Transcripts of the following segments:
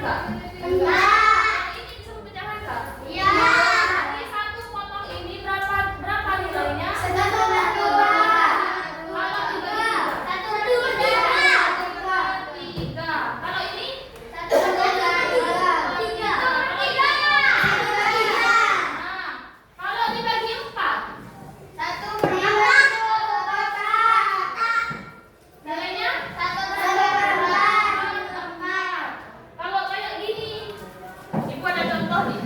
nggak? Enggak. Ini disebut pecahan nggak? Iya. Berarti satu potong ini berapa nilainya? 1 per 2. Kalau dibagi 1 per 2. 3. Kalau ini 1 per 3. 3. nah, kalau dibagi 4 1 per 4. nilainya 1 per 4. 4. Kalau kayak gini, Ibu ada contoh nih.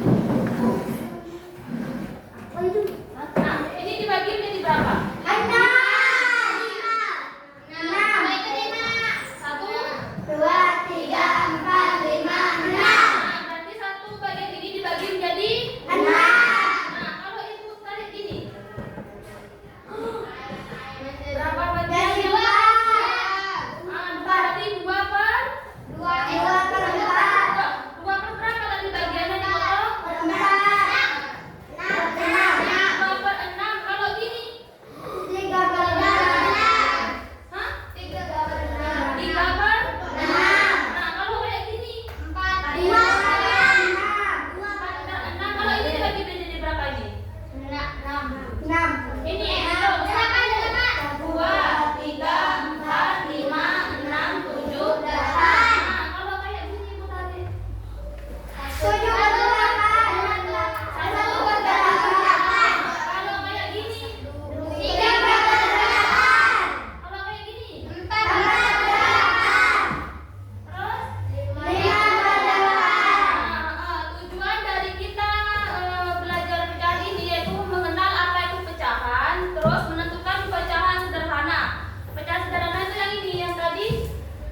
Nah, ini dibagi menjadi berapa? 1. 2, 3, 4, 5, 6. Nah, berarti satu bagian ini dibagi menjadi 6. Nah, kalau Ibu tarik gini, berapa bagian? Dari 2. Berarti 2 per 2 per 4. 2 per berapa tadi bagiannya dipotong? 4. 2 per 6. Kalau gini, 3 per 6. hah? 3 per 6. 3 per 6. Nah, kalau kayak gini, 4 per 6. 4 per 6. Kalau ini dibagi menjadi berapa ini? 6. Ini itu 2, 3, 4, 5, 6, 7, 8. Nah, kalau kayak gini Ibu tarik. 7 per 8. 1 per 8. Kalau kayak gini, 3 per 8. kalau kayak gini, 4 per 8. terus 5 per 8. tujuan dari kita belajar pecahan ini yaitu mengenal apa itu pecahan, terus menentukan pecahan sederhana. Pecahan sederhana itu yang ini, yang tadi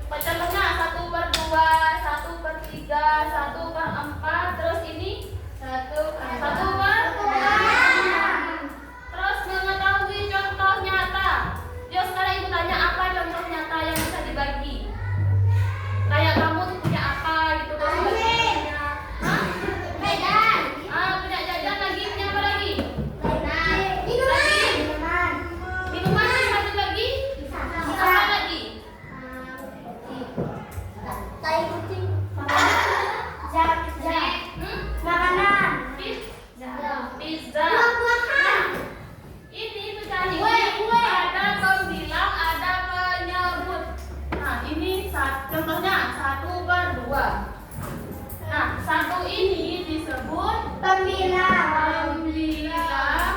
contohnya 1 per 2, 1 per 3, 1 per 4, terus ini 1 per 6. Terus mengetahui contoh nyata. Yo, sekarang Ibu tanya apa contoh nyata yang bisa dibagi? Kayak kamu tuh punya apa gitu terus baginya. Hah? Medan. Punya jajan lagi, punya apa lagi? Minuman. Minuman satu lagi? Apa lagi? Tai kucing. Snack. Hmm? Makanan. Pizza. Buah-buahan. Ini pecahan ini Kue. ada pembilang, ada penyebut. Nah, ini contohnya 1 per 2. Nah, 1 ini disebut Pembilang. pembilang.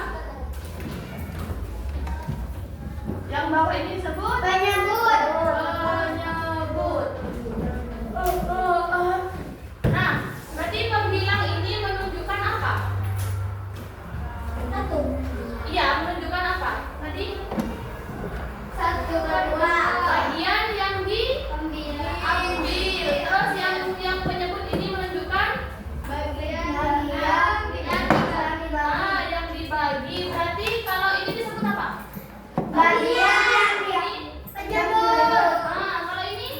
Yang bawah ini disebut Penyebut. penyebut. Nah, berarti pembilang ini menunjukkan apa? Satu. Iya, menunjukkan apa? Tadi 1 per 2. bagian yang diambil. Pembilang. Terus yang penyebut ini menunjukkan Bagian yang dibagi. yang dibagi. Berarti kalau ini disebut apa? Bagian yang penyebut. Kalau ini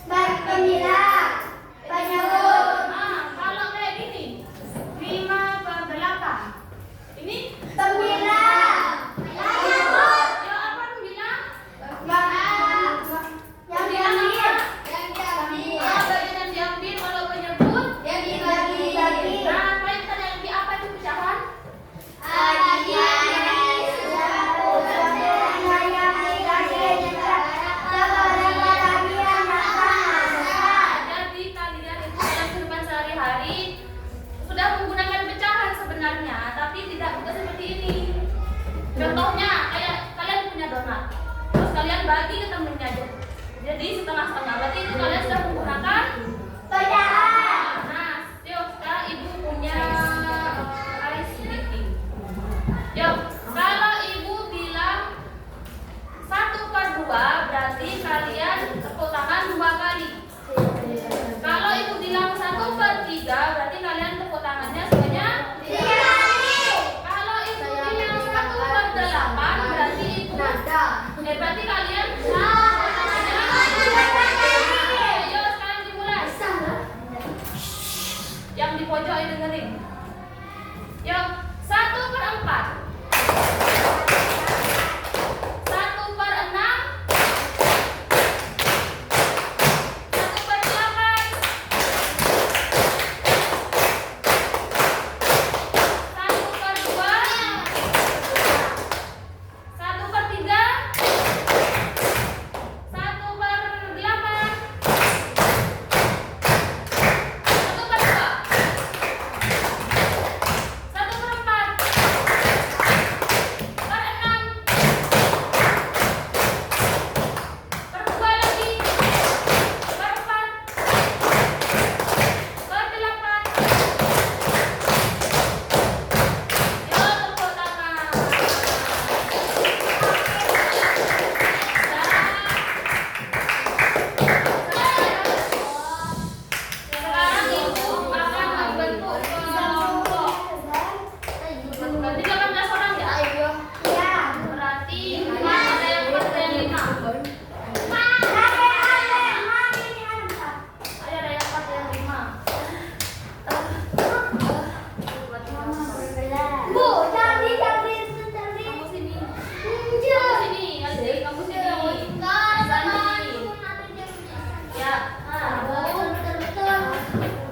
Pembilang. Penyebut. kalau kayak gini 5 per 8. Ini Pembilang. Penyebut. ya apa pembilang? Yang diambil. Bagian yang diambil. Kalau penyebut Yang dibagi. nah, kalian kita lagi apa itu pecahan? Jadi kalian itu dalam kehidupan sehari-hari sudah menggunakan pecahan sebenarnya, tapi tidak bukan seperti ini. Contohnya kayak kalian punya donat, terus kalian bagi ke temennya aja. Jadi setengah-setengah. Berarti itu kalian sudah menggunakan Pecahan. Nah, yuk sekarang Ibu punya ice baking. Yuk, kalau Ibu bilang 1 per 2, berarti kalian tepuk tangan 2 kali. Kalau Ibu bilang 1 per 3, berarti kalian tepuk tangannya sebanyak 3 kali. Kalau Ibu bilang 1 per 8, berarti Ibu berarti kalian tepuk tangannya. Ayo sekarang dimulai. Yang di pojok ini dengerin. Yuk, 1 per 4, 1 per 6, 1 per 8, Nah,